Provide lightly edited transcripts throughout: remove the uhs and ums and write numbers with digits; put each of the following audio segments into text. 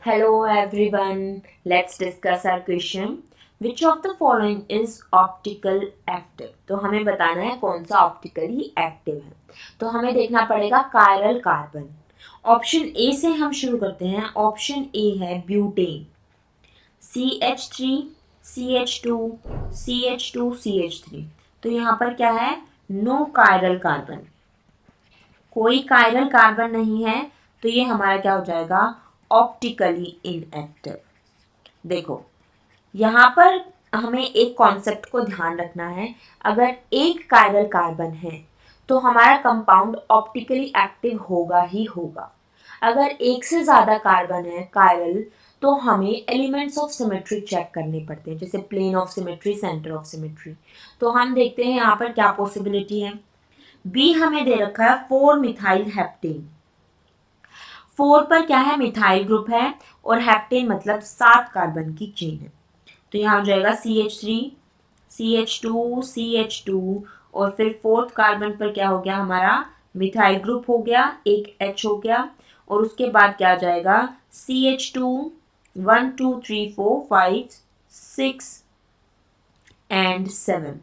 Hello everyone, let's discuss our question. Which of the following is optical active? तो हमें बताना है कौन सा ऑप्टिकली एक्टिव है. तो हमें देखना पड़ेगा कायरल कार्बन. ऑप्शन ए से हम शुरू करते हैं. ऑप्शन ए है butane, CH3, CH2, CH2, CH3. तो यहाँ पर क्या है? नो कायरल कार्बन, कोई कायरल कार्बन नहीं है. तो ये हमारा क्या हो जाएगा? Optically inactive. देखो यहाँ पर हमें एक कॉन्सेप्ट को ध्यान रखना है. अगर एक कायरल कार्बन है तो हमारा कंपाउंड ऑप्टिकली एक्टिव होगा ही होगा. अगर एक से ज़्यादा कार्बन है कायरल तो हमें एलिमेंट्स ऑफ सिमेट्री चेक करने पड़ते हैं, जैसे plane of symmetry, centre of symmetry. तो हम देखते हैं यहाँ पर क्या पॉसिबिलिटी है. बी हमें दे रखा है 4 मिथाइल हेप्टेन. 4 पर क्या है? मिथाइल ग्रुप है और हेप्टेन मतलब 7 कार्बन की चेन है. तो यहाँ हो जाएगा CH3, CH2, CH2 और फिर 4th कार्बन पर क्या हो गया? हमारा मिथाइल ग्रुप हो गया, एक H हो गया और उसके बाद क्या आ जाएगा? CH2, 1 2 3 4 5 6 and 7.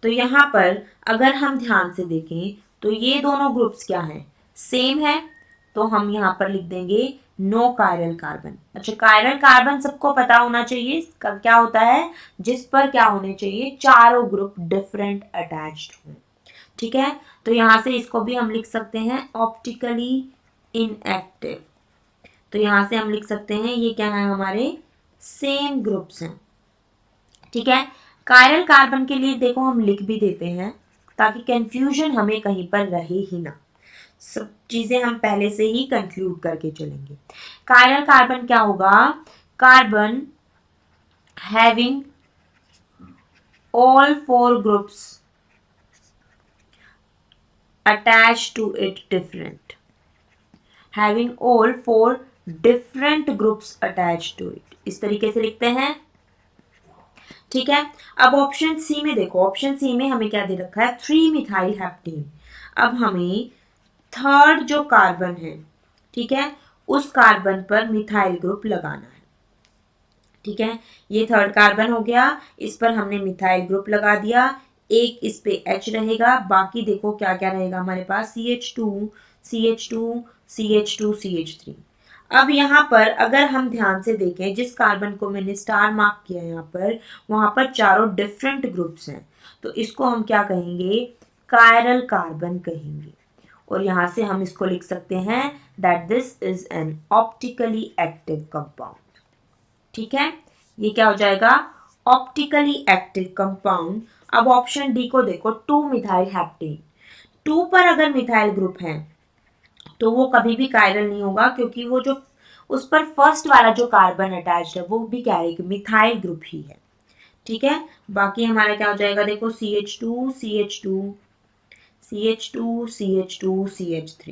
तो यहाँ पर अगर हम ध्यान से देखें तो ये दोनों ग्रुप्स क्या हैं? सेम है. तो हम यहाँ पर लिख देंगे नो कायरल कार्बन. अच्छा, कायरल कार्बन सबको पता होना चाहिए क्या होता है, जिस पर क्या होने चाहिए? चारों ग्रुप डिफरेंट अटैच्ड हों. ठीक है, तो यहाँ से इसको भी हम लिख सकते हैं ऑप्टिकली इनएक्टिव. तो यहाँ से हम लिख सकते हैं ये क्या है? हमारे सेम ग्रुप्स हैं. ठीक है, कायरल कार्बन के लिए देखो हम लिख भी देते हैं ताकि कंफ्यूजन हमें कहीं पर रहे ही ना. सब चीजें हम पहले से ही कंक्लूड करके चलेंगे. कायरल कार्बन क्या होगा? Carbon having all 4 groups attached to it different, having all 4 different groups attached to it. इस तरीके से लिखते हैं. ठीक है, अब ऑप्शन सी में देखो. ऑप्शन सी में हमें क्या दे रखा है? 3 मिथाइल हेप्टेन. अब हमें थर्ड जो कार्बन है, ठीक है, उस कार्बन पर मिथाइल ग्रुप लगाना है. ठीक है, ये थर्ड कार्बन हो गया, इस पर हमने मिथाइल ग्रुप लगा दिया. एक इस पे H रहेगा, बाकी देखो क्या क्या रहेगा हमारे पास? CH2, CH2, CH2, CH3. अब यहाँ पर अगर हम ध्यान से देखें, जिस कार्बन को मैंने स्टार मार्क किया यहाँ पर, वहां पर चारों डिफरेंट ग्रुप्स हैं. तो इसको हम क्या कहेंगे? कायरल कार्बन कहेंगे. और यहाँ से हम इसको लिख सकते हैं that this is an optically active compound. ठीक है, ये क्या हो जाएगा? Optically active compound. अब ऑप्शन डी को देखो, 2 मिथाइल हेप्टेन. 2 पर अगर मिथाइल ग्रुप है तो वो कभी भी कायरल नहीं होगा, क्योंकि वो जो उस पर फर्स्ट वाला जो कार्बन अटैच्ड है वो भी क्या है? मिथाइल ग्रुप ही है. ठीक है, बाकी हमारा क्या हो जाएगा? देखो CH2, CH2, CH2, CH2, CH3.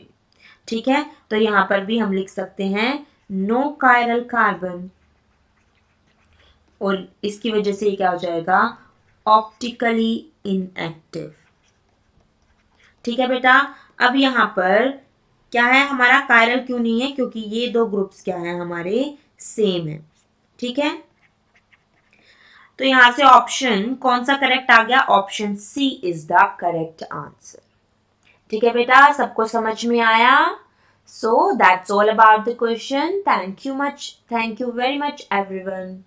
ठीक है, तो यहाँ पर भी हम लिख सकते हैं नो कायरल कार्बन और इसकी वजह से क्या हो जाएगा? Optically inactive. ठीक है बेटा, अब यहाँ पर क्या है? हमारा कायरल क्यों नहीं है? क्योंकि ये दो ग्रुप्स क्या है? हमारे सेम है. ठीक है, तो यहां से ऑप्शन कौन सा करेक्ट आ गया? Option C is the correct answer. ठीक है बेटा, सबको समझ में आया? So that's all about the question. Thank you very much everyone.